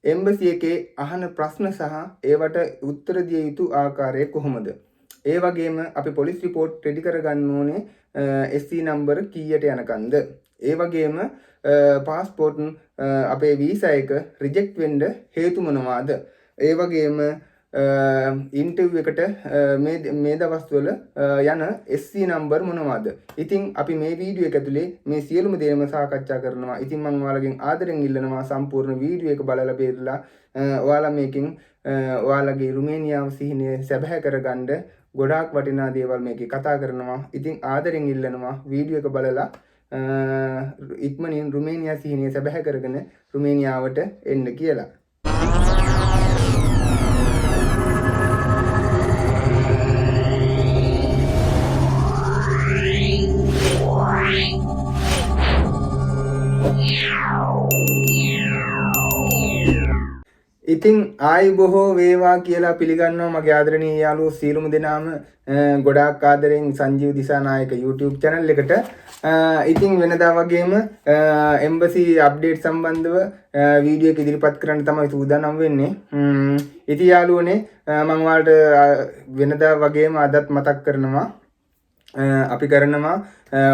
Embassy එකේ අහන ප්‍රශ්න සහ ඒවට උත්තර දිය යුතු ආකාරය කොහොමද? ඒ වගේම අපි පොලිස් රිපෝට් රෙඩි කරගන්න ඕනේ SC නම්බර කීයට යනකන්ද? ඒ වගේම පාස්පෝර්ට් අපේ වීසා එක රිජෙක්ට් වෙන්න හේතු මොනවාද? ඒ වගේම ඉන්ටර්විව් එකට මේ දවස්වල යන SC නම්බර් මොනවාද? ඉතින් අපි මේ වීඩියෝ එක ඇතුලේ මේ සියලුම දේම සාකච්ඡා කරනවා. ඉතින් මම ඔයාලගෙන් ආදරෙන් ඉල්ලනවා සම්පූර්ණ වීඩියෝ එක බලලා බේරලා ඔයාලා මේකෙන් ඔයාලගේ රුමේනියාව සිහිනය සැබෑ කරගන්න ගොඩාක් වටිනා දේවල් මේකේ කතා කරනවා. ඉතින් ආදරෙන් ඉල්ලනවා වීඩියෝ එක බලලා ඉක්මනින් රුමේනියා සිහිනය සැබෑ කරගෙන රුමේනියාවට එන්න කියලා. ඉතින් ආයි බොහෝ වේවා කියලා පිළිගන්නවා මගේ ආදරණීය යාළුවෝ සියලුම දෙනාම ගොඩාක් ආදරෙන් සංජීව දිසානායක YouTube channel එකට. ඉතින් වෙනදා වගේම එම්බසි අප්ඩේට් සම්බන්ධව වීඩියෝ එක ඉදිරිපත් කරන්න තමයි සූදානම් වෙන්නේ. ඉතින් යාළුවනේ මම ඔයාලට වෙනදා වගේම අදත් මතක් කරනවා අපි කරනවා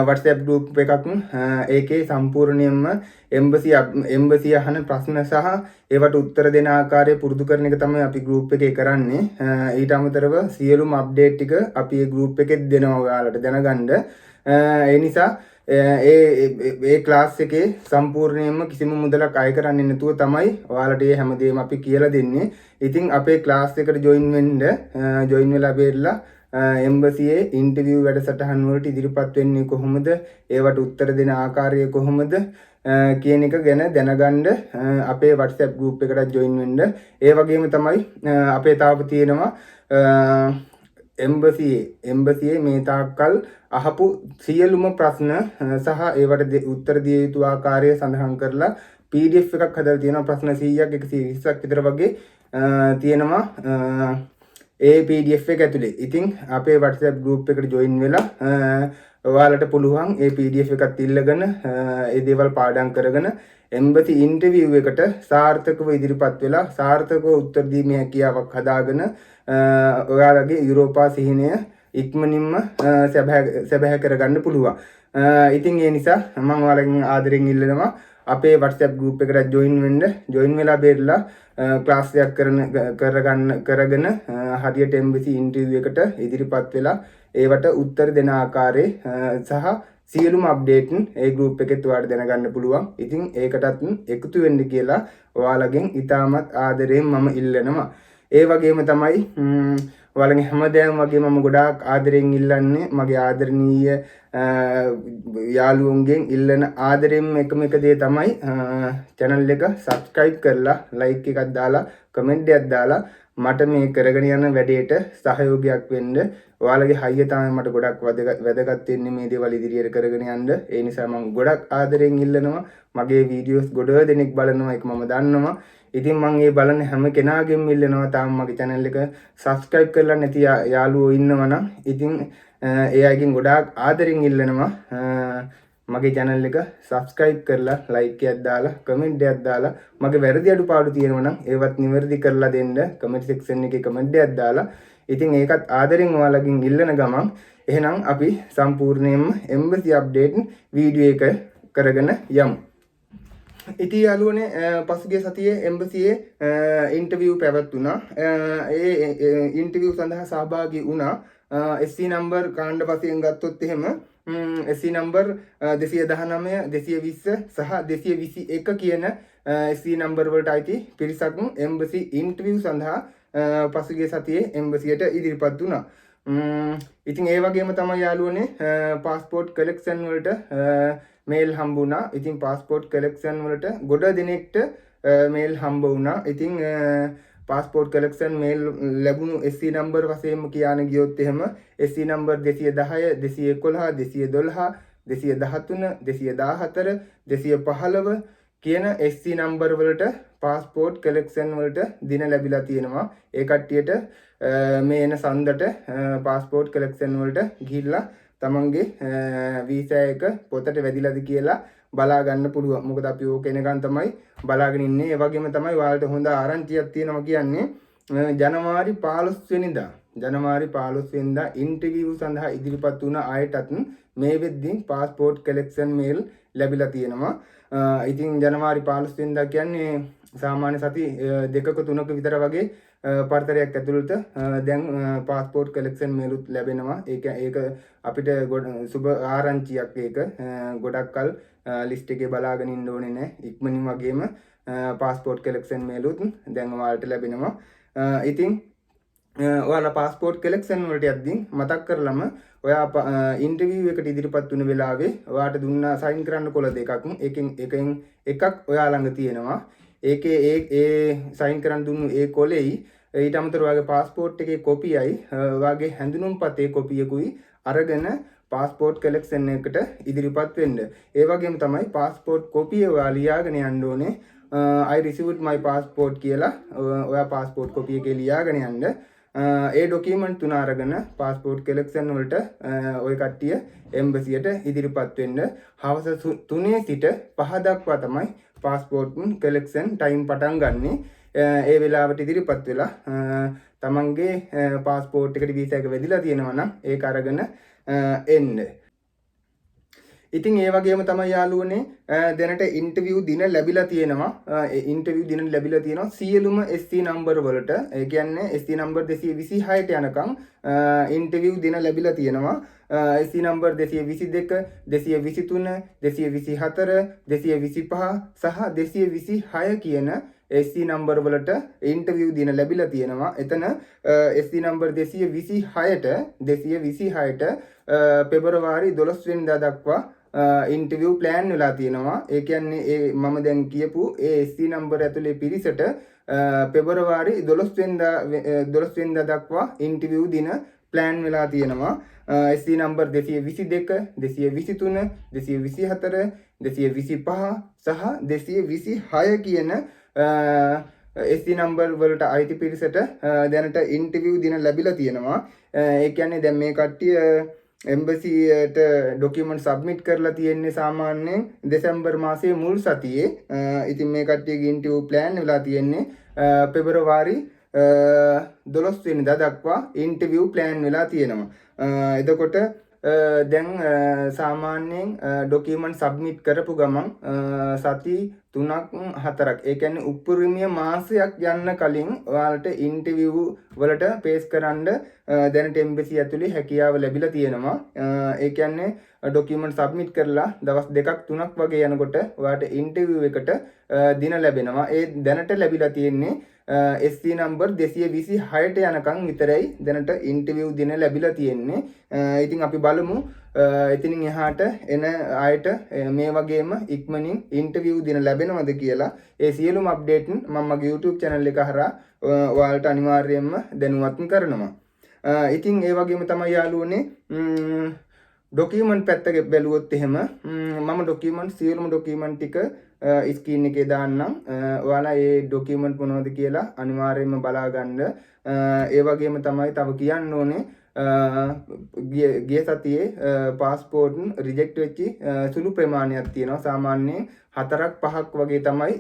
WhatsApp group එකක්. ඒකේ සම්පූර්ණයෙන්ම එම්බසි අහන ප්‍රශ්න සහ ඒවට උත්තර දෙන ආකාරය පුරුදු කරන එක තමයි අපි group එකේ කරන්නේ. ඊට අමතරව සියලුම අප්ඩේට් ටික අපි මේ group එකෙත් දෙනවා ඔයාලට දැනගන්න. ඒ නිසා ඒ ක්ලාස් එකේ සම්පූර්ණයෙන්ම කිසිම මුදලක් අය කරන්නේ නැතුව තමයි ඔයාලට මේ හැමදේම අපි කියලා දෙන්නේ. ඉතින් අපේ ක්ලාස් එකට ජොයින් වෙලා බේරලා එම්බසියේ ඉන්ටර්විව් වැඩසටහන් වලට ඉදිරිපත් වෙන්නේ කොහොමද? ඒවට උත්තර දෙන ආකාරය කොහොමද? කියන එක ගැන දැනගන්න අපේ WhatsApp group එකට join වෙන්න. ඒ වගේම තමයි අපේ තාප තියෙනවා එම්බසියේ මේ තාක්කල් අහපු සියලුම ප්‍රශ්න සහ ඒවට උත්තර දිය යුතු ආකාරය සඳහන් කරලා PDF එකක් හදලා තියෙනවා. ප්‍රශ්න 100ක් 120ක් විතර වගේ තියෙනවා ඒ PDF එක ඇතුලේ. ඉතින් අපේ WhatsApp group එකට join වෙලා ඔයාලට පුළුවන් ඒ PDF එකත් ඉල්ලගෙන ඒ දේවල් පාඩම් කරගෙන එම්බසි ඉන්ටර්විව් එකට සාර්ථකව ඉදිරිපත් වෙලා සාර්ථකව උත්තර දීමේ හැකියාවක් හදාගෙන ඔයාලගේ යුරෝපා සිහිනය ඉක්මනින්ම සැබෑ කරගන්න පුළුවන්. ඉතින් ඒ නිසා මම ඔයාලගෙන් ආදරෙන් ඉල්ලනවා අපේ WhatsApp group එකට join වෙලා බේරලා ක්ලාස් එකක් කරගෙන හරියට එම්බසි ඉන්ටර්විව් එකට ඉදිරිපත් වෙලා ඒවට උත්තර දෙන ආකාරය සහ සියලුම අප්ඩේට් ඒ group එකෙත් ඔයාලට දැනගන්න පුළුවන්. ඉතින් ඒකටත් එකතු වෙන්න කියලා ඔයාලගෙන් ඉතාමත් ආදරයෙන් මම ඉල්ලනවා. ඒ වගේම තමයි ඔයාලගේ හැමදේම වගේ මම ගොඩාක් ආදරයෙන් ඉල්ලන්නේ මගේ ආදරණීය යාළුවන්ගෙන් ඉල්ලන ආදරෙන් එකම එක දේ තමයි channel එක subscribe කරලා like එකක් දාලා comment එකක් දාලා මට මේ කරගෙන යන වැඩේට සහයෝගයක් වෙන්න. ඔයාලගේ හයිය තමයි මට ගොඩක් වැදගත් වෙන්නේ මේ දේවල් ඉදිරියට කරගෙන යන්න. ඒ නිසා මම ගොඩක් ආදරෙන් ඉල්ලනවා. මගේ වීඩියෝස් ගොඩ දෙනෙක් බලනවා ඒක මම දන්නවා. ඉතින් මම මේ බලන හැම කෙනාගෙම ඉල්ලනවා තාම මගේ channel එක subscribe කරලා නැති යාළුවෝ ඉන්නවා නම් ඉතින් ඒ අයගෙන් ගොඩාක් ආදරෙන් ඉල්ලනවා මගේ channel එක subscribe කරලා like එකක් දාලා comment එකක් දාලා මගේ වැරදි අඩුපාඩු තියෙනවා නම් ඒවත් නිවැරදි කරලා දෙන්න comment section එකේ comment එකක් දාලා ඉතින් ඒකත් ආදරෙන් ඔයාලගෙන් ඉල්ලන ගමන් එහෙනම් අපි සම්පූර්ණයෙන්ම එම්බසි අප්ඩේට් වීඩියෝ එක කරගෙන යමු. ඉතින් යාළුවනේ පසුගිය සතියේ එම්බසියේ ඉන්ටර්විව් පැවැත්වුණා. ඒ ඉන්ටර්විව් සඳහා සහභාගී වුණා. SC නම්බර් කාණ්ඩ වශයෙන් ගත්තොත් එහෙම SC නම්බර් 219 220 සහ 221 කියන SC නම්බර් වලට අයිති පිරිසක් එම්බසි ඉන්ටර්විව් සඳහා පසුගිය සතියේ එම්බසියට ඉදිරිපත් වුණා. ඉතින් ඒ වගේම තමයි යාළුවනේ පාස්පෝර්ට් කලෙක්ෂන් වලට මේල් හම්බ වුණා. ඉතින් පාස්පෝර්ට් කලෙක්ෂන් වලට ගොඩ දෙනෙක්ට මේල් හම්බ වුණා. ඉතින් පාස්පෝර්ට් කලෙක්ෂන් මේල් ලැබුණු SC නම්බර් වශයෙන්ම කියන්න ගියොත් එහෙම SC නම්බර් 210 211 212 213 214 කියන SC නම්බර් වලට පාස්පෝර්ට් කලෙක්ෂන් වලට දින ලැබිලා තියෙනවා. ඒ කට්ටියට මේ එන සඳට පාස්පෝර්ට් කලෙක්ෂන් වලට ගිහිල්ලා තමන්ගේ වීසා එක පොතට වැදිලාද කියලා බලා ගන්න පුළුවන්. මොකද අපි ඕක එනකන් තමයි බලාගෙන ඉන්නේ. ඒ වගේම තමයි ඔයාලට හොඳ ආරංචියක් තියෙනවා කියන්නේ ජනවාරි 15 වෙනිදා ඉන්ටර්විව් සඳහා ඉදිරිපත් වුණ අයටත් මේ වෙද්දී පාස්පෝර්ට් කලෙක්ෂන් මේල් ලැබිලා තියෙනවා. ඉතින් ජනවාරි 15 වෙනිදා කියන්නේ සාමාන්‍ය සති 2ක 3ක විතර වගේ පරතරයක් ඇතුළත දැන් පාස්පෝර්ට් කලෙක්ෂන් මේලුත් ලැබෙනවා. ඒක අපිට සුබ ආරංචියක්. ඒක ගොඩක් කල් ලිස්ට් එකේ බලාගෙන ඉන්න ඕනේ නැහැ. ඉක්මනින් වගේම පාස්පෝර්ට් කලෙක්ෂන් මේලුත් දැන් ඔයාලට ලැබෙනවා. ඉතින් ඔයාලා පාස්පෝර්ට් කලෙක්ෂන් වලට යද්දී මතක් කරලම ඔයා ඉන්ටර්විව් එකට ඉදිරිපත් වුණ වෙලාවේ ඔයාට දුන්නා සයින් කරන්න කොළ දෙකක්. එකෙන් එකක් ඔයා ළඟ තියෙනවා. ඒකේ ඒ සයින් කරන්න දුන්නු ඒ කොලෙයි ඊට අමතරව ඔයාගේ පාස්පෝර්ට් එකේ කොපියයි ඔයාගේ හැඳුනුම්පතේ කොපියකුයි අරගෙන පාස්පෝර්ට් කලෙක්ෂන් එකට ඉදිරිපත් වෙන්න. ඒ වගේම තමයි පාස්පෝර්ට් කොපිය ඔයා ලියාගෙන යන්න ඕනේ. I received my passport කියලා ඔයා පාස්පෝර්ට් කොපිය එකේ ලියාගෙන යන්න. ඒ ඩොකියුමන්ට් තුන අරගෙන පාස්පෝර්ට් කලෙක්ෂන් වලට ඔය කට්ටිය එම්බසියට ඉදිරිපත් වෙන්න. හවස 3 සිට 5 දක්වා තමයි පාස්පෝර්ට් කලෙක්ෂන් ටයිම් පටන් ගන්නෙ. ඒ වෙලාවට ඉදිරිපත් වෙලා තමන්ගේ පාස්පෝර්ට් එකට වීසා එක වෙදිලා තියෙනවා නම් ඒක අරගෙන එන්න. ඉතින් ඒ වගේම තමයි යාළුවනේ දැනට ඉන්ටර්විව් දින ලැබිලා තියෙනවා. ඉන්ටර්විව් දින ලැබිලා තියෙනවා සියලුම SC නම්බර් වලට. ඒ කියන්නේ SC නම්බර් 226ට යනකම් ඉන්ටර්විව් දින ලැබිලා තියෙනවා. SC නම්බර් 222, 223, 224, 225 සහ 226 කියන SC නම්බර් වලට ඉන්ටර්විව් දින ලැබිලා තියෙනවා. එතන SC නම්බර් 226ට පෙබරවාරි 12 වෙනිදා දක්වා ඉන්ටර්විව් ප්ලෑන් වෙලා තියෙනවා. ඒ කියන්නේ මම දැන් කියපු SC නම්බර් ඇතුලේ පිරිසට පෙබරවාරි 12 වෙනිදා දක්වා ඉන්ටර්විව් දින ප්ලෑන් වෙලා තියෙනවා. SC නම්බර් 222, 223, 224, 225 සහ 226 කියන SC නම්බර් වලට අයිති පිරිසට දැනට ඉන්ටර්විව් දින ලැබිලා තියෙනවා. ඒ කියන්නේ දැන් මේ කට්ටිය එම්බසියට ඩොකියුමන්ට් සබ්මිට් කරලා තියෙන්නේ සාමාන්‍යයෙන් දෙසැම්බර් මාසයේ මුල් සතියේ. ඉතින් මේ කට්ටියගේ ඉන්ටර්විව් ප්ලෑන් වෙලා තියෙන්නේ පෙබරවාරි 12 වෙනිදා දක්වා ඉන්ටර්විව් ප්ලෑන් වෙලා තියෙනවා. එතකොට දැන් සාමාන්‍යයෙන් ඩොකියුමන්ට් සබ්මිට් කරපු ගමන් සති 3-4ක් ඒ කියන්නේ උපරිමය මාසයක් යන්න කලින් ඔයාලට ඉන්ටර්විව් වලට පේස් කරන්න දැනට එම්බසි ඇතුලේ හැකියාව ලැබිලා තියෙනවා. ඒ කියන්නේ ඩොකියුමන්ට් සබ්මිට් කරලා දවස් 2-3ක් වගේ යනකොට ඔයාලට ඉන්ටර්විව් එකට දින ලැබෙනවා. ඒ දැනට ලැබිලා තියෙන්නේ SC නම්බර් 226ට යනකම් විතරයි දැනට ඉන්ටර්විව් දින ලැබිලා තියෙන්නේ. ඉතින් අපි බලමු එතනින් එහාට එන අයට මේ වගේම ඉක්මනින් ඉන්ටර්විව් දින ලැබෙනවද කියලා. ඒ සියලුම අප්ඩේට් මම මගේ YouTube channel එක හරහා ඔයාලට අනිවාර්යයෙන්ම දැනුවත් කරනවා. ඉතින් ඒ වගේම තමයි යාළුවනේ ඩොකියුමන්ට් පැත්තක බැලුවොත් එහෙම මම සියලුම ඩොකියුමන්ට් ටික ස්ක්‍රීන් එකේ දාන්නම්. ඔයාලා ඒ ඩොකියුමන්ට් මොනවද කියලා අනිවාර්යයෙන්ම බලා ගන්න. ඒ වගේම තමයි තව කියන්න ඕනේ ගිය සතියේ පාස්පෝර්ට් රිජෙක්ට් වෙච්ච සුළු ප්‍රමාණයක් තියෙනවා. සාමාන්‍යයෙන් 4-5ක් වගේ තමයි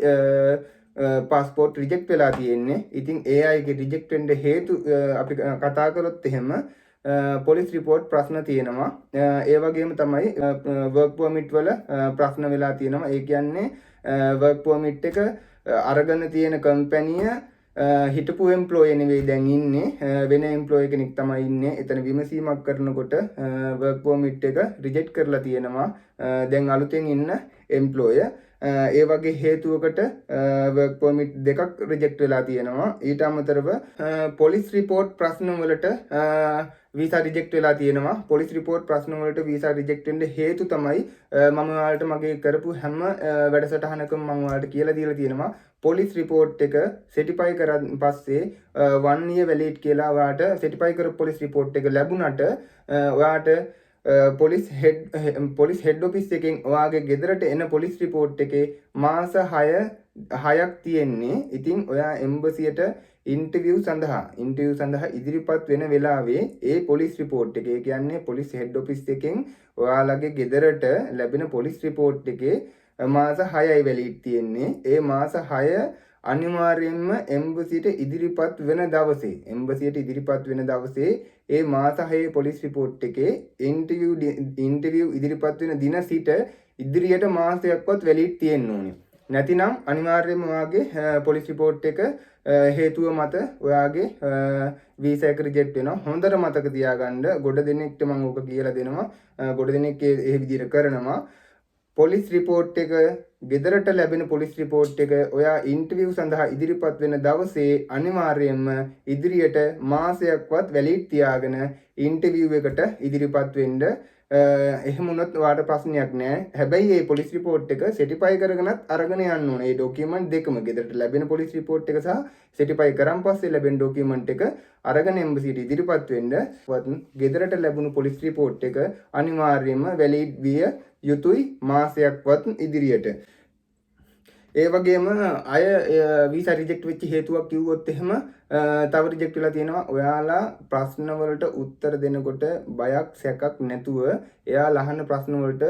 පාස්පෝර්ට් රිජෙක්ට් වෙලා තියෙන්නේ. ඉතින් ඒ අයගේ රිජෙක්ට් වෙන්න හේතු අපි කතා කරොත් එහෙම පොලිස් රිපෝර්ට් ප්‍රශ්න තියෙනවා. ඒ වගේම තමයි වර්ක් පර්මිට් වල ප්‍රශ්න වෙලා තියෙනවා. ඒ කියන්නේ වර්ක් පර්මිට් එක අරගෙන තියෙන කම්පැනිය හිටපු එම්ප්ලොයි නෙවෙයි දැන් ඉන්නේ වෙන එම්ප්ලොයි කෙනෙක් තමයි ඉන්නේ. එතන විමසීමක් කරනකොට වර්ක් පර්මිට් එක රිජෙක්ට් කරලා තියෙනවා දැන් අලුතෙන් ඉන්න එම්ප්ලොය. ඒ වගේ හේතුවකට වර්ක් පර්මිට් දෙකක් රිජෙක්ට් වෙලා තියෙනවා. ඊට අමතරව පොලිස් රිපෝර්ට් ප්‍රශ්න වලට වීසා රිජෙක්ට් වෙලා තියෙනවා. පොලිස් රිපෝර්ට් ප්‍රශ්න වලට වීසා රිජෙක්ට් වෙන්න හේතු තමයි මම ඔයාලට මගේ කරපු හැම වැඩසටහනකම මම ඔයාලට කියලා දීලා තියෙනවා. පොලිස් රිපෝර්ට් එක සර්ටිෆයි කරන් පස්සේ 1 year valid කියලා ඔයාලට සර්ටිෆයි කරපු පොලිස් රිපෝර්ට් එක ලැබුණට ඔයාලට පොලිස් හෙඩ් ඔෆිස් එකෙන් ඔයාගේ ගෙදරට එන පොලිස් රිපෝර්ට් එකේ මාස 6 6ක් තියෙන්නේ. ඉතින් ඔයා එම්බසියට ඉන්ටර්විව් සඳහා ඉදිරිපත් වෙන වෙලාවේ ඒ පොලිස් රිපෝට් එක, ඒ කියන්නේ පොලිස් හෙඩ් ඔෆිස් එකෙන් ඔයාලගේ ගෙදරට ලැබෙන පොලිස් රිපෝට් එකේ මාස 6යි වැලිඩ් තියෙන්නේ. ඒ මාස 6 අනිවාර්යයෙන්ම එම්බසියට ඉදිරිපත් වෙන දවසේ ඒ මාස 6 පොලිස් රිපෝට් එකේ ඉන්ටර්විව් ඉදිරිපත් වෙන දින සිට ඉදිරියට මාසයක්වත් වැලිඩ් තියෙන්න ඕනේ. නැතිනම් අනිවාර්යයෙන්ම ඔයාගේ පොලිස් රිපෝට් එක හේතුව මත ඔයාගේ වීසා එක රිජෙක්ට් වෙනවා. හොඳට මතක තියාගන්න. ගොඩ දෙනෙක්ට මම ඕක කියලා දෙනවා. ගොඩ දෙනෙක් ඒ විදිහට කරනවා. පොලිස් රිපෝට් එක, ගෙදරට ලැබෙන පොලිස් රිපෝට් එක ඔයා ඉන්ටර්විව් සඳහා ඉදිරිපත් වෙන දවසේ අනිවාර්යයෙන්ම ඉදිරියට මාසයක්වත් වැලිඩ් තියාගෙන ඉන්ටර්විව් එකට ඉදිරිපත් වෙන්න. එහෙම වුණොත් ඔයාට ප්‍රශ්නයක් නැහැ. හැබැයි මේ පොලිස් රිපෝට් එක සර්ටිෆයි කරගෙනත් අරගෙන යන්න ඕනේ. මේ ડોකියුමන්ට් දෙකම, ගෙදරට ලැබෙන පොලිස් රිපෝට් එක සහ සර්ටිෆයි කරන් පස්සේ ලැබෙන ડોකියුමන්ට් එක අරගෙන එම්බසියට ඉදිරිපත් වෙන්න. ගෙදරට ලැබුණු පොලිස් රිපෝට් එක අනිවාර්යයෙන්ම වැලිඩ් විය යුතුයි මාසයක්වත් ඉදිරියට. ඒ වගේම අය වීසා රිජෙක්ට් වෙච්ච හේතුවක් කිව්වොත් එහෙම තව රිජෙක්ට් වෙලා තියෙනවා. ඔයාලා ප්‍රශ්න වලට උත්තර දෙනකොට බයක් සැකක් නැතුව එයාලා අහන ප්‍රශ්න වලට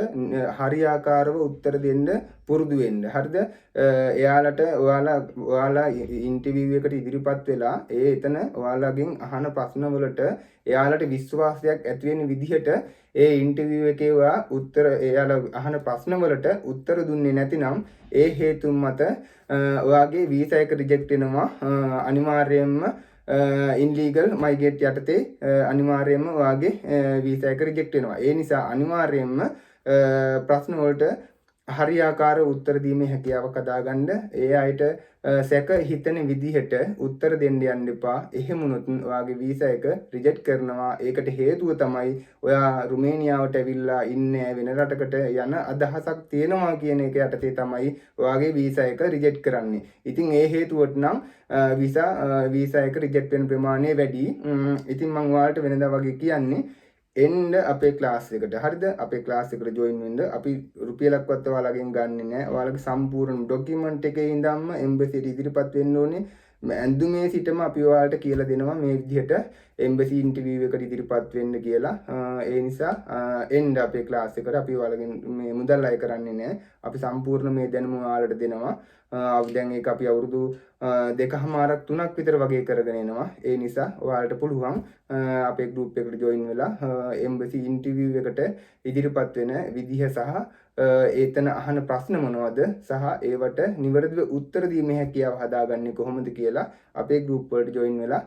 හරියාකාරව උත්තර දෙන්න පුරුදු වෙන්න. හරිද? ඔයාලා ඉන්ටර්විව් එකට ඉදිරිපත් වෙලා එතන ඔයාලගෙන් අහන ප්‍රශ්න වලට එයාලට විශ්වාසයක් ඇති වෙන විදිහට ඒ ඉන්ටර්විව් එකේ එයාලා අහන ප්‍රශ්න වලට උත්තර දුන්නේ නැතිනම් ඒ හේතුන් මත ඔයාගේ වීසා එක රිජෙක්ට් වෙනවා. අනිවාර්යයෙන්ම ඉන්ලීගල් මයිග්‍රේට් යටතේ අනිවාර්යයෙන්ම ඔයාගේ වීසා එක රිජෙක්ට් වෙනවා. ඒ නිසා අනිවාර්යයෙන්ම ප්‍රශ්න වලට හරියාකාර උත්තර දීමේ හැකියාවක් හදාගන්න. ඒ අයට සැක හිතෙන විදිහට උත්තර දෙන්න යන්න එපා. එහෙම වුණොත් ඔයාගේ වීසා එක රිජෙක්ට් කරනවා. ඒකට හේතුව තමයි ඔයා රුමේනියාවට ඇවිල්ලා ඉන්නේ වෙන රටකට යන අදහසක් තියෙනවා කියන එක යටතේ තමයි ඔයාගේ වීසා එක රිජෙක්ට් කරන්නේ. ඉතින් ඒ හේතුවට නම් වීසා එක රිජෙක්ට් වෙන ප්‍රමාණය වැඩි. ඉතින් මම ඔයාලට වෙනදා වගේ කියන්නේ එන්න අපේ ක්ලාස් එකට. හරිද? අපේ ක්ලාස් එකට ජොයින් වෙන්න. අපි රුපියලක්වත් ඔයාලගෙන් ගන්නෙ නෑ. ඔයාලගේ සම්පූර්ණ ડોකියුමන්ට් එකේ ඉඳන්ම එම්බසියට ඉදිරිපත් වෙන්න ඕනේ. ඇඳුමේ සිටම අපි ඔයාලට කියලා දෙනවා මේ විදිහට එම්බසි ඉන්ටර්විව් එකට ඉදිරිපත් වෙන්න කියලා. ඒ නිසා එන්න අපේ ක්ලාස් එකට. අපි ඔයාලගෙන් මේ මුදල් අය කරන්නේ නෑ. අපි සම්පූර්ණ මේ දැනුම ඔයාලට දෙනවා. දැන් ඒක අපි අවුරුදු 2.5-3ක් විතර වගේ කරගෙන එනවා. ඒ නිසා ඔයාලට පුළුවන් අපේ ගෲප් එකට ජොයින් වෙලා එම්බසි ඉන්ටර්විව් එකට ඉදිරිපත් වෙන විදිහ සහ එතන අහන ප්‍රශ්න මොනවද සහ ඒවට නිවැරදිව උත්තර දීමේ හැකියාව හදාගන්නේ කොහොමද කියලා අපේ ගෲප් වලට ජොයින් වෙලා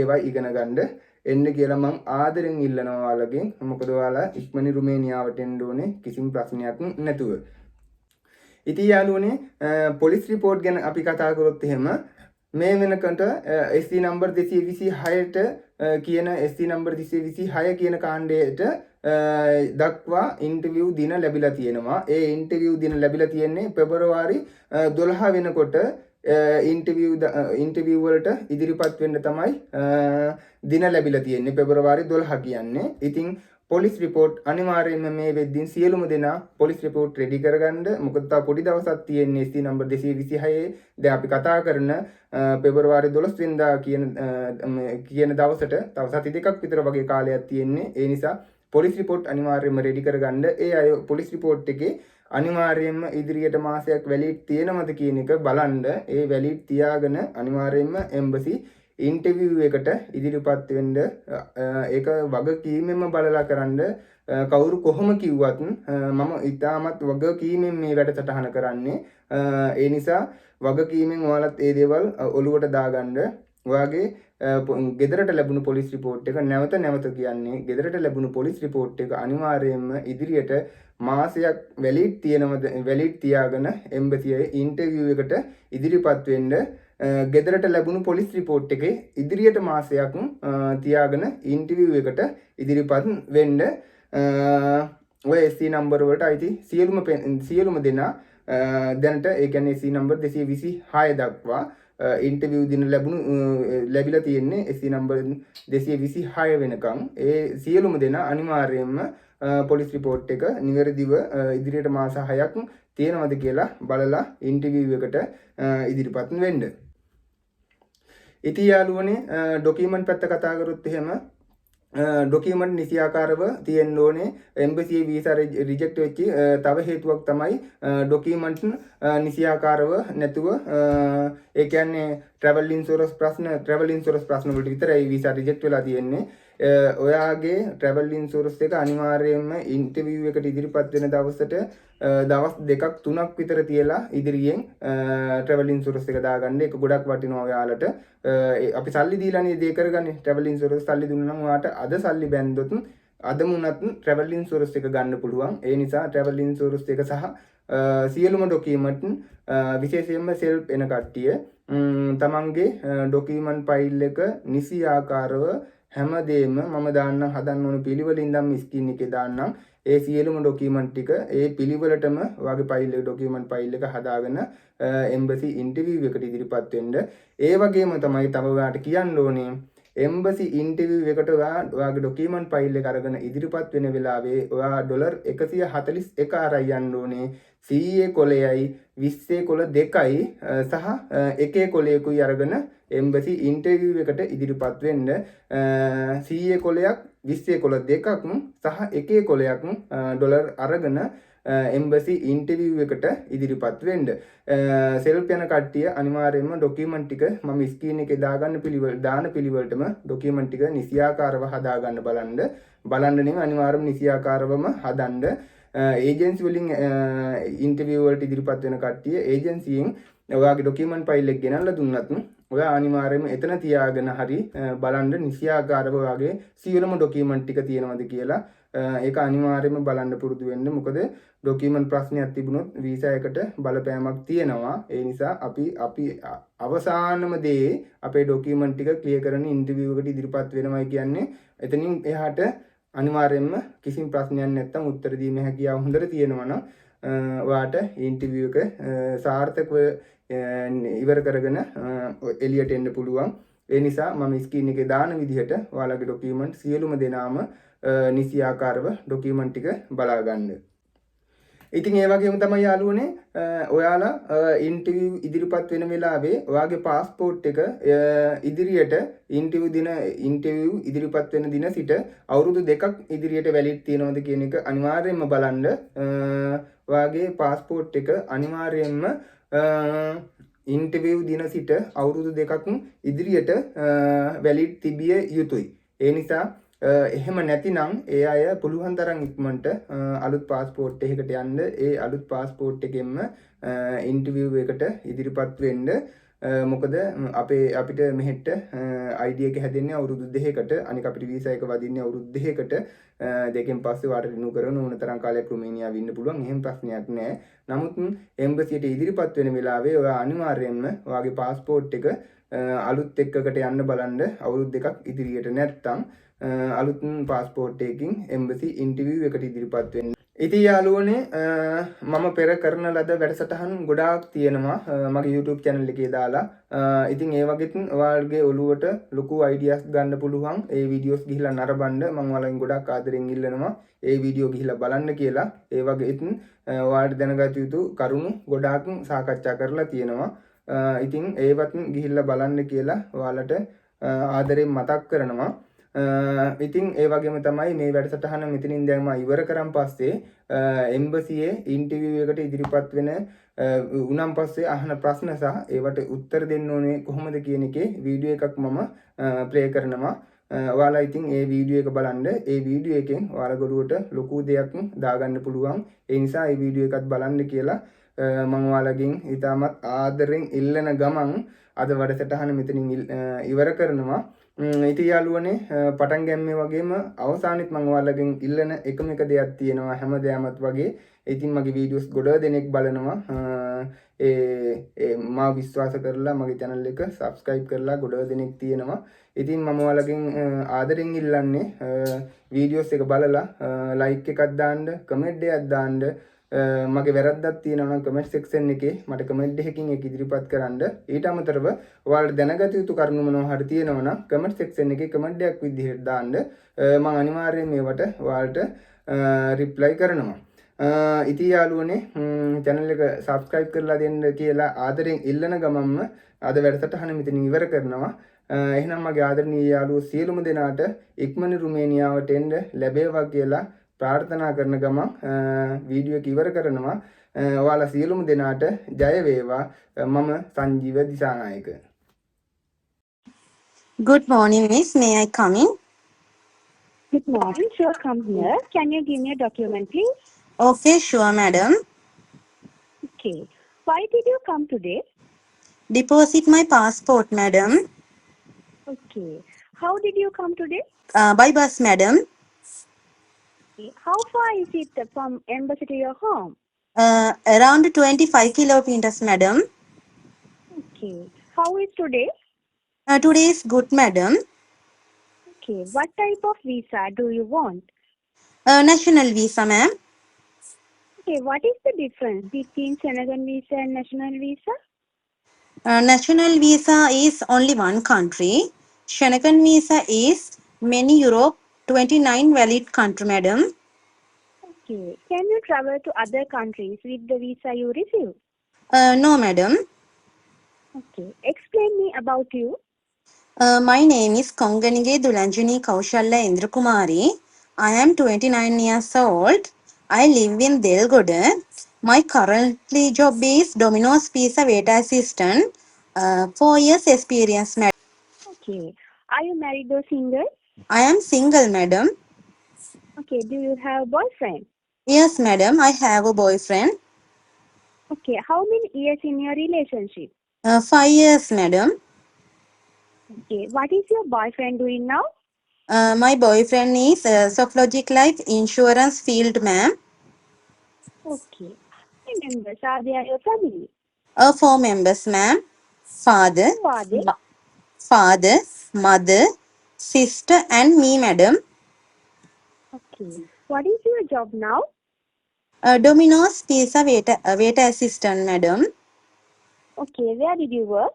ඒවා ඉගෙන ගන්න එන්න කියලා මම ආදරෙන් ඉල්ලනවා ඔයාලගෙන්. මොකද ඔයාලා ඉක්මනින් රුමේනියාවට එන්න ඕනේ කිසිම ප්‍රශ්නයක් නැතුව. ඉතින් යාළුවනේ පොලිස් රිපෝට් ගැන අපි කතා කරොත් එහෙම මේ වෙනකොට SC නම්බර් 226ට කියන SC නම්බර් 226 කියන කාණ්ඩයට දක්වා ඉන්ටර්විව් දින ලැබිලා තියෙනවා. ඒ ඉන්ටර්විව් දින ලැබිලා තියෙන්නේ පෙබරවාරි 12 වෙනකොට ඉන්ටර්විව් වලට ඉදිරිපත් වෙන්න තමයි දින ලැබිලා තියෙන්නේ. පෙබරවාරි 12 කියන්නේ. ඉතින් පොලිස් රිපෝට් අනිවාර්යයෙන්ම මේ වෙද්දින් සියලුම දෙනා පොලිස් රිපෝට් රෙඩි කරගන්න. මොකද තව පොඩි දවසක් තියෙන්නේ SC නම්බර් 226. දැන් අපි කතා කරන පෙබරවාරි 12 වෙනිදා කියන දවසට තව සති දෙකක් විතර වගේ කාලයක් තියෙන්නේ. ඒ නිසා පොලිස් රිපෝට් අනිවාර්යයෙන්ම රෙඩි කරගන්න. ඒ අය පොලිස් රිපෝට් එකේ අනිවාර්යයෙන්ම ඉදිරියට මාසයක් වැලිඩ් තියෙනවද කියන එක බලන්න. ඒ වැලිඩ් තියාගෙන අනිවාර්යයෙන්ම එම්බසි ඉන්ටර්විව් එකට ඉදිරිපත් වෙන්න. ඒක වගකීමෙන්ම බලලා කරන්න. කවුරු කොහොම කිව්වත් මම ඉතාමත් වගකීමෙන් මේ වැඩසටහන කරන්නේ. ඒ නිසා වගකීමෙන් ඔයාලත් ඒ දේවල් ඔලුවට දාගන්න. ඔයාගේ ගෙදරට ලැබුණු පොලිස් රිපෝට් එක නැවත කියන්නේ ගෙදරට ලැබුණු පොලිස් රිපෝට් එක අනිවාර්යයෙන්ම ඉදිරියට මාසයක් වැලිඩ් තියාගෙන එම්බසියේ ඉන්ටර්විව් එකට ඉදිරිපත් වෙන්න. ගෙදරට ලැබුණු පොලිස් රිපෝට් එකේ ඉදිරියට මාසයක් තියාගෙන ඉන්ටර්විව් එකට ඉදිරිපත් වෙන්න. ඔය SC නම්බර් වලට අයිති සියලුම දෙනා දැනට ඒ කියන්නේ SC නම්බර් 226 දක්වා ඉන්ටර්විව් දින ලැබිලා තියෙන්නේ SC නම්බර් 226 වෙනකම්. ඒ සියලුම දෙනා අනිවාර්යයෙන්ම පොලිස් රිපෝට් එක නිවැරදිව ඉදිරියට මාස 6ක් තියෙනවද කියලා බලලා ඉන්ටර්විව් එකට ඉදිරිපත් වෙන්න. ඉතින් යාළුවනේ ඩොකියුමන්ට් පැත්ත කතා කරොත් එහෙම ඩොකියුමන්ට් නිසියාකාරව තියෙන්න ඕනේ. එම්බසි වීසා රිජෙක්ට් වෙච්චි තව හේතුවක් තමයි ඩොකියුමන්ට් නිසියාකාරව නැතුව ඒ කියන්නේ ට්‍රැවල් ඉන්ෂුරන්ස් ප්‍රශ්න වලට විතරයි වීසා රිජෙක්ට් වෙලා තියෙන්නේ. ඔයාගේ ට්‍රැවල් ඉන්ෂුරන්ස් එක අනිවාර්යයෙන්ම ඉන්ටර්විව් එකට ඉදිරිපත් වෙන දවසට දවස් 2ක් 3ක් විතර තියලා ඉදිරියෙන් ට්‍රැවල් ඉන්ෂුරන්ස් එක දාගන්න. ඒක ගොඩක් වටිනවා ඔයාලට. අපි සල්ලි දීලානේ දේ කරගන්නේ. ට්‍රැවල් ඉන්ෂුරන්ස් සල්ලි දුන්නා නම් ඔයාට අද සල්ලි බැන්දොත් අද මුණත් ට්‍රැවල් ඉන්ෂුරන්ස් එක ගන්න පුළුවන්. ඒ නිසා ට්‍රැවල් ඉන්ෂුරන්ස් එක සහ සියලුම ඩොකියුමන්ට් විශේෂයෙන්ම සෙල්ෆ් එන කට්ටිය තමන්ගේ ඩොකියුමන්ට් ෆයිල් එක නිසි ආකාරව හැමදේම මම දාන්නම් හදන්න ඕන පිළිවෙලින් ඉඳන් ස්ක්‍රීන් එකේ දාන්නම්. ඒ සියලුම ඩොකියුමන්ට් ටික ඒ පිළිවෙලටම ඔයාගේ ෆයිල් එක ඩොකියුමන්ට් ෆයිල් එක හදාගෙන එම්බසි ඉන්ටර්විව් එකට ඉදිරිපත් වෙන්න. ඒ වගේම තමයි තව ඔයාට කියන්න ඕනේ එම්බසි ඉන්ටර්විව් එකට ඔයාගේ ඩොකියුමන්ට් ෆයිල් එක අරගෙන ඉදිරිපත් වෙන වෙලාවේ ඔයා ඩොලර් 141 අරන් යන්න ඕනේ. CA කොලයයි 20 කොල දෙකයි සහ එකේ කොලයකුයි අරගෙන එම්බසි ඉන්ටර්විව් එකට ඉදිරිපත් වෙන්න. CA කොලයක් 20 කොල දෙකක් සහ එකේ කොලයක් ඩොලර් අරගෙන එම්බසි ඉන්ටර්විව් එකට ඉදිරිපත් වෙන්න. සෙල්ෆ් යන කට්ටිය අනිවාර්යයෙන්ම ඩොකියුමන්ට් ටික මම ස්ක්‍රීන් එකේ දාන පිළිවෙලටම ඩොකියුමන්ට් ටික නිසියාකාරව හදාගන්න බලන්න නෙමෙයි අනිවාර්යයෙන්ම නිසියාකාරවම හදන්න. ඒජන්සි වලින් ඉන්ටර්විව් වලට ඉදිරිපත් වෙන කට්ටිය ඒජන්සියෙන් ඔයාගේ ඩොකියුමන්ට් ෆයිල් එක ගෙනල්ලා දුන්නත් ඔයා අනිවාර්යයෙන්ම එතන තියාගෙන හරි බලන්න නිසියාකාරව ඔයාගේ සියලුම ඩොකියුමන්ට් ටික තියෙනවද කියලා. ඒක අනිවාර්යයෙන්ම බලන්න පුරුදු වෙන්න. මොකද ඩොකියුමන්ට් ප්‍රශ්නයක් තිබුණොත් වීසා එකට බලපෑමක් තියෙනවා. ඒ නිසා අපි අවසානම දේ අපේ ඩොකියුමන්ට් ටික ක්ලියර් කරන ඉන්ටර්විව් එකට ඉදිරිපත් වෙනවයි කියන්නේ. එතනින් එහාට අනිවාර්යයෙන්ම කිසිම ප්‍රශ්නයක් නැත්තම් උත්තර දීමේ හැකියාව හොඳට තියෙනවා නම් ඔයාට ඉන්ටර්විව් එක සාර්ථකව ඉවර කරගෙන එළියට එන්න පුළුවන්. ඒ නිසා මම ස්ක්‍රීන් එකේ දාන විදිහට ඔයාලගේ ඩොකියුමන්ට් සියලුම දෙනාම නිසි ආකාරව ඩොකියුමන්ට් ටික බලා ගන්න. ඉතින් ඒ වගේම තමයි යාළුවනේ ඔයාලා ඉන්ටර්විව් ඉදිරිපත් වෙන වෙලාවේ ඔයාගේ පාස්පෝර්ට් එක ඉදිරියට ඉන්ටර්විව් ඉදිරිපත් වෙන දින සිට අවුරුදු 2ක් ඉදිරියට වැලිඩ් තියනවද කියන එක අනිවාර්යයෙන්ම බලන්න. ඔයාගේ පාස්පෝර්ට් එක අනිවාර්යයෙන්ම ඉන්ටර්විව් දින සිට අවුරුදු 2ක් ඉදිරියට වැලිඩ් තිබිය යුතුයි. ඒ නිසා එහෙම නැතිනම් ඒ අය පුළුවන් තරම් ඉක්මනට අලුත් පාස්පෝර්ට් එකකට යන්න. ඒ අලුත් පාස්පෝර්ට් එකෙන්ම ඉන්ටර්විව් එකට ඉදිරිපත් වෙන්න. මොකද අපිට මෙහෙට ID එක හැදෙන්නේ අවුරුදු 2කට. අනික අපිට වීසා එක වදින්නේ අවුරුදු 2කට. දෙකෙන් පස්සේ වාට රිනු කරන ඕන තරම් කාලයක් රුමේනියාවේ ඉන්න පුළුවන්. එහෙම ප්‍රශ්නයක් නැහැ. නමුත් එම්බසියට ඉදිරිපත් වෙන වෙලාවේ ඔයා අනිවාර්යයෙන්ම ඔයාගේ පාස්පෝර්ට් එක අලුත් එකකට යන්න බලන්න. අවුරුදු 2ක් ඉදිරියට නැත්තම් අලුත් පාස්පෝර්ට් එකකින් එම්බසි ඉන්ටර්විව් එකට ඉදිරිපත් වෙන්න. ඉතින් යාළුවනේ මම පෙර කරන ලද වැඩසටහන් ගොඩාක් තියෙනවා මගේ YouTube channel එකේ දාලා. ඉතින් ඒ වගේත් ඔයාලගේ ඔළුවට ලොකු ideas ගන්න පුළුවන්. ඒ videos ගිහිල්ලා නරඹන්න මම ඔයාලගෙන් ගොඩාක් ආදරෙන් ඉල්ලනවා. ඒ video ගිහිල්ලා බලන්න කියලා. ඒ වගේත් ඔයාලට දැනගත යුතු කරුණු ගොඩාක් සාකච්ඡා කරලා තියෙනවා. ඉතින් ඒවත් ගිහිල්ලා බලන්න කියලා ඔයාලට ආදරෙන් මතක් කරනවා. ඉතින් ඒ වගේම තමයි මේ වැඩසටහන මෙතනින් දැන් මම ඉවර කරන් පස්සේ එම්බසියේ ඉන්ටර්විව් එකට ඉදිරිපත් වෙන උනම් පස්සේ අහන ප්‍රශ්න සහ ඒවට උත්තර දෙන්න ඕනේ කොහොමද කියන එකේ වීඩියෝ එකක් මම ප්ලේ කරනවා. ඔයාලා ඉතින් ඒ වීඩියෝ එක බලන්න. ඒ වීඩියෝ එකෙන් ඔයාලා ගොඩුවට ලොකු දෙයක් දාගන්න පුළුවන්. ඒ නිසා ඒ වීඩියෝ එකත් බලන්න කියලා මම ඔයාලගෙන් ඉතාමත් ආදරෙන් ඉල්ලන ගමන් අද වැඩසටහන මෙතනින් ඉවර කරනවා. ඉතින් යාළුවනේ පටන් ගැම්මේ වගේම අවසානෙත් මම ඔයාලගෙන් ඉල්ලන එකම එක දෙයක් තියෙනවා හැමදාමත් වගේ. ඉතින් මගේ වීඩියෝස් ගොඩ දෙනෙක් බලනවා. මා විශ්වාස කරලා මගේ channel එක subscribe කරලා ගොඩ දෙනෙක් තියෙනවා. ඉතින් මම ඔයාලගෙන් ආදරෙන් ඉල්ලන්නේ වීඩියෝස් එක බලලා like එකක් දාන්න, comment එකක් දාන්න. මගේ වැරද්දක් තියෙනවා නම් කමෙන්ට් සෙක්ෂන් එකේ මට කමෙන්ට් එකකින් ඒක ඉදිරිපත් කරන්න. ඊට අමතරව ඔයාලට දැනගත යුතු කරුණු මොනවා හරි තියෙනවා නම් කමෙන්ට් සෙක්ෂන් එකේ කමෙන්ට් එකක් විදිහට දාන්න. මම අනිවාර්යයෙන් මේවට ඔයාලට රිප්ලයි කරනවා. ඉතින් යාළුවනේ channel එක subscribe කරලා දෙන්න කියලා ආදරෙන් ඉල්ලන ගමන්ම අද වැඩසටහන මෙතනින් ඉවර කරනවා. එහෙනම් මගේ ආදරණීය යාළුවෝ සියලුම දෙනාට ඉක්මන රුමේනියාවට එන්න ලැබේවා කියලා ප්‍රාර්ථනා කරන ගමන් වීඩියෝ එක ඉවර කරනවා. ඔයාලා සියලුම දෙනාට ජය වේවා. මම Sanjeewa Dissanayake. Good morning, miss. May I come in? Good morning. Sure, come here. Can you give me a document, please? Okay, sure, madam. Okay. Why did you come today? Deposit my passport, madam. Okay. How did you come today? By bus, madam. Okay. How far is it from embassy to your home? Around 25 kilometers, madam. Okay. How is today? Today is good, madam. Okay. What type of visa do you want? National visa, ma'am. Okay. What is the difference between Senegal visa and national visa? National visa is only one country. Schengen visa is many Europe, 29 valid country, madam. Okay. Can you travel to other countries with the visa you receive? No, madam. Okay. Explain me about you. My name is Konganige Dulanjini Kaushalla Indrakumari. I am 29 years old. I live in Delgoda. My currently job is Domino's Pizza waiter assistant. 4 years experience, madam. Okay. Are you married or single? I am single, madam. Okay. Do you have a boyfriend? Yes, madam. I have a boyfriend. Okay. How many years in your relationship? 5 years, madam. Okay. What is your boyfriend doing now? My boyfriend is Soflogic Life Insurance field, ma'am. Okay. How many members are there in your family? 4 members, ma'am. Father, Who are they? father, mother, sister, and me, madam. Okay. What is your job now? Domino's Pizza waiter assistant, madam. Okay. Where did you work?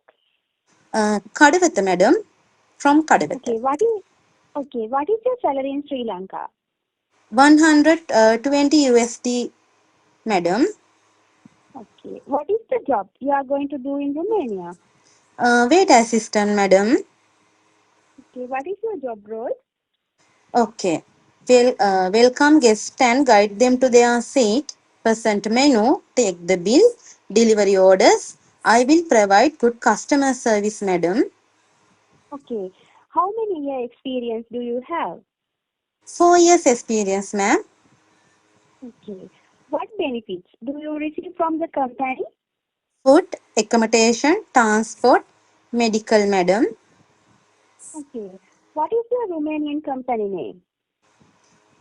Kadavatta, madam. From Kadavatta. Okay. What is your salary in Sri Lanka? 120 USD, madam. Okay. What is the job you are going to do in Romania? Waiter assistant, madam. Okay. What is your job role? Okay. Welcome guests and guide them to their seat. Present menu, take the bill, delivery orders. I will provide good customer service, madam. Okay. How many year experience do you have? 4 years experience, ma'am. Okay. What benefits do you receive from the company? Food, accommodation, transport, medical, madam. Okay. What is your Romanian company name?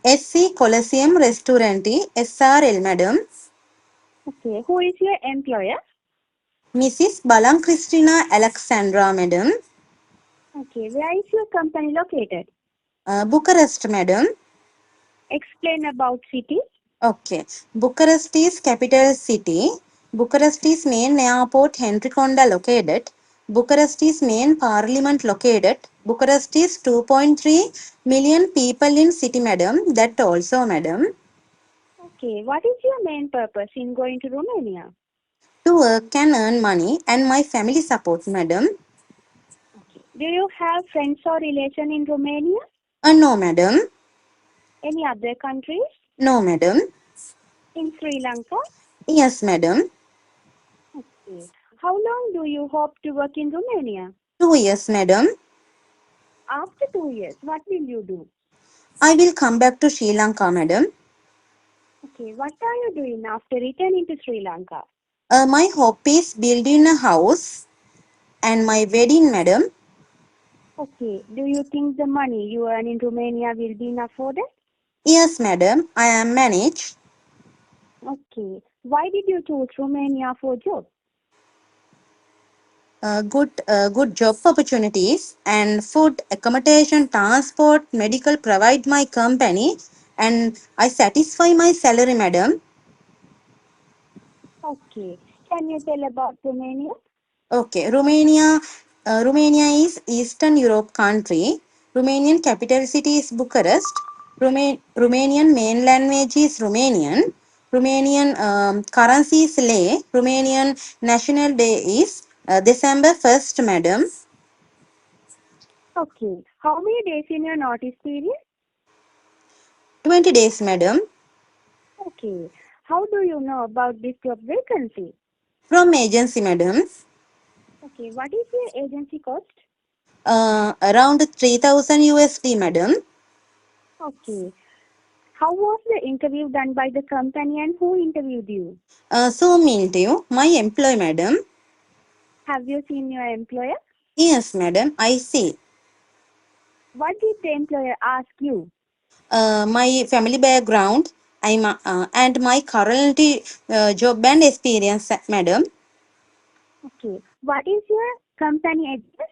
SC Colosseum Restaurant, SRL, madam. Okay. Who is your employer? Mrs. Balang Christina Alexandra, madam. Okay. Where is your company located? Bucharest, madam. Explain about city. Okay. Bucharest is capital city. Bucharest is main airport Henriconda located. Bucharest is main parliament located. Bucharest is 2.3 million people in city, madam. That also, madam. Okay. What is your main purpose in going to Romania? To work and earn money and my family support, madam. Okay. Do you have friends or relation in Romania? No, madam. Any other countries? No, madam. In Sri Lanka? Yes, madam. Okay. How long do you hope to work in Romania? 2 years, madam. After 2 years, what will you do? I will come back to Sri Lanka, madam. Okay. What are you doing after returning to Sri Lanka? My hope is building a house and my wedding, madam. Okay. Do you think the money you earn in Romania will be enough for that? Yes, madam. I am managed. Okay. Why did you choose Romania for job? Good job opportunities and food, accommodation, transport, medical provide my company and I satisfy my salary, madam. Okay. Can you tell about Romania? Okay, Romania is Eastern Europe country. Romanian capital city is Bucharest. Romanian main language is Romanian. Romanian currency is lei. Romanian national day is December 1st, madam. Okay. How many days in your notice period? 20 days, madam. Okay. How do you know about this job vacancy? From agency, madam. Okay. What is your agency cost? Around 3000 USD, madam. Okay. How was the interview done by the company and who interviewed you? So mean to you, my employee, madam. Have you seen your employer? Yes, madam, I see. What did the employer ask you? My family background, and my current job and experience, madam. Okay. What is your company address?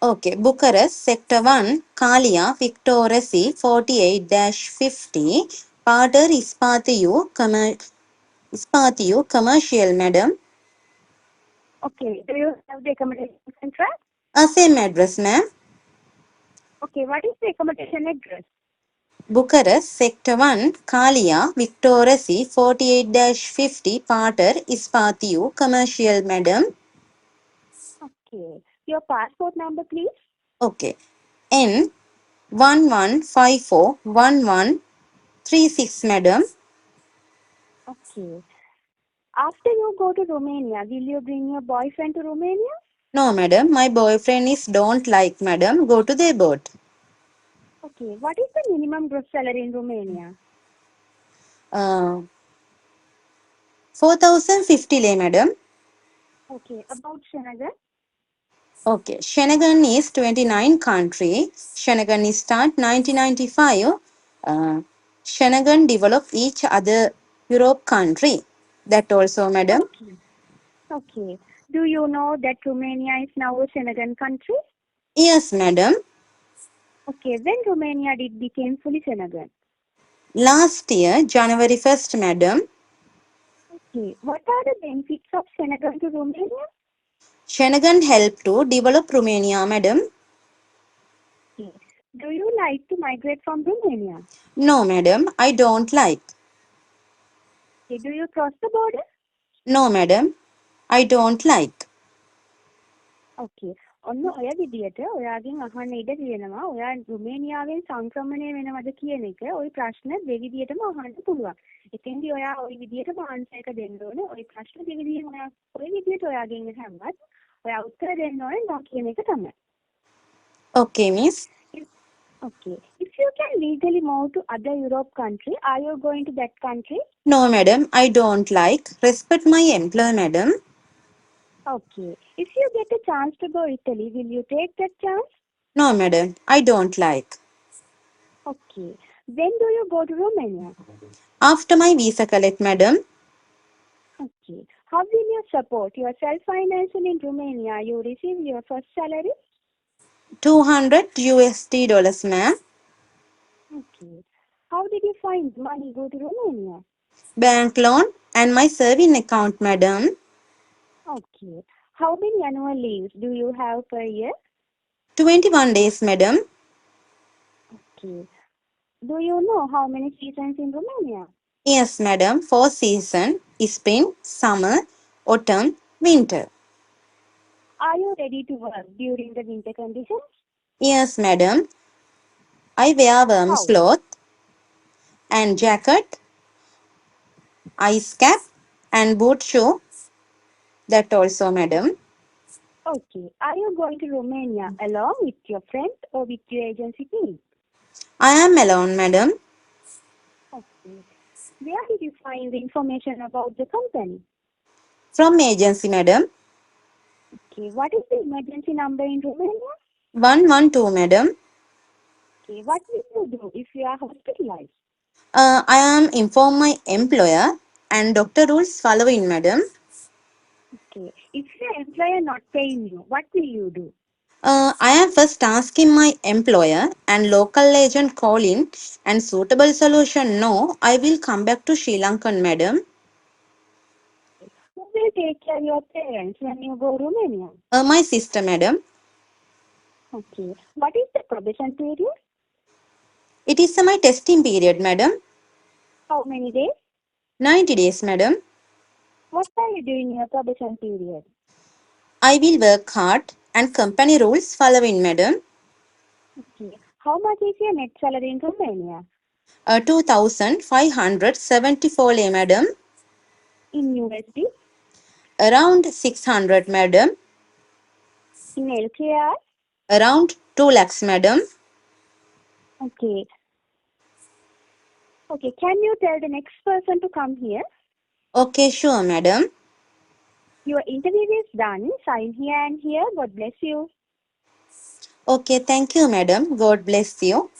Okay, Bucharest, Sector 1, Kalia, Victoresi, 48-50, Pater Ispathiou, Commercial, madam. Okay. Do you have the accommodation contract? Same address, ma'am. Okay. What is the accommodation address? Bucharest, Sector 1, Kalia, Victoresi, 48-50, Pater Ispathiou, Commercial, madam. Okay. Your passport number, please. Okay. N 11541136, madam. Okay. After you go to Romania, will you bring your boyfriend to Romania? No, madam. My boyfriend is don't like, madam. Go to the boat. Okay. What is the minimum gross salary in Romania? 4050 lei, madam. Okay. About Shanagar? Okay. Schengen is 29 country. Schengen is start 1995. Schengen develop each other Europe country. That also, madam. Okay. Okay. Do you know that Romania is now a Schengen country? Yes, madam. Okay. When Romania did became fully Schengen? Last year, January 1st, madam. Okay. What are the benefits of Schengen to Romania? Schengen helped to develop Romania, madam. Okay. Do you like to migrate from Romania? No, madam. I don't like. Okay. Do you cross the border? No, madam. I don't like. Okay. ඔන්න ඔය විදියට ඔයාගෙන් අහන්න ඉඩ තියෙනවා ඔයා රුමේනියාවෙන් සංක්‍රමණය වෙනවද කියන එක ওই ප්‍රශ්න දෙවිදියටම අහන්න පුළුවන්. එතෙන්දී ඔයා ওই විදියටම ආන්සර් එක දෙන්න ඕනේ. ওই ප්‍රශ්න දෙවිදියම ඔයා ওই විදියට ඔයාගෙන් අහුවත් ඔයා උත්තර දෙන්න ඕනේ නෝ කියන එක තමයි. Okay, miss. Okay. If you can legally move to other Europe country, are you going to that country? No, madam. I don't like. Respect my employer, madam. Okay. If you get a chance to go Italy, will you take that chance? No, madam. I don't like. Okay. When do you go to Romania? After my visa collect, madam. Okay. How will you support yourself financially in Romania? You receive your first salary? 200 USD dollars, ma'am. Okay. How did you find money go to Romania? Bank loan and my saving account, madam. Okay. How many annual leaves do you have per year? 21 days, madam. Okay. Do you know how many seasons in Romania? Yes, madam. 4 season, spring, summer, autumn, winter. Are you ready to work during the winter conditions? Yes, madam. I wear warm How? cloth and jacket, ice cap, and boot shoe. That also, madam. Okay. Are you going to Romania along with your friend or with your agency team? I am alone, madam. Okay. Where did you find the information about the company? From agency, madam. Okay. What is the emergency number in Romania? 112, madam. Okay. What will you do if you are hospitalized? I am inform my employer and doctor rules following, madam. Okay. If your employer not paying you, what will you do? I am first asking my employer and local agent call in and suitable solution no, I will come back to Sri Lankan, madam. Who will take care of your parents when you go Romania? My sister, madam. Okay. What is the probation period? It is my testing period, madam. How many days? 90 days, madam. What are you doing in your probation period? I will work hard and company rules following, madam. Okay. How much is your net salary in Romania? 2,574 lei, madam. In USD? Around 600, madam. In LKR? Around 2 lakhs, madam. Okay. Okay. Can you tell the next person to come here? Okay, sure, madam. Your interview is done. Sign here and here. God bless you. Okay, thank you, madam. God bless you.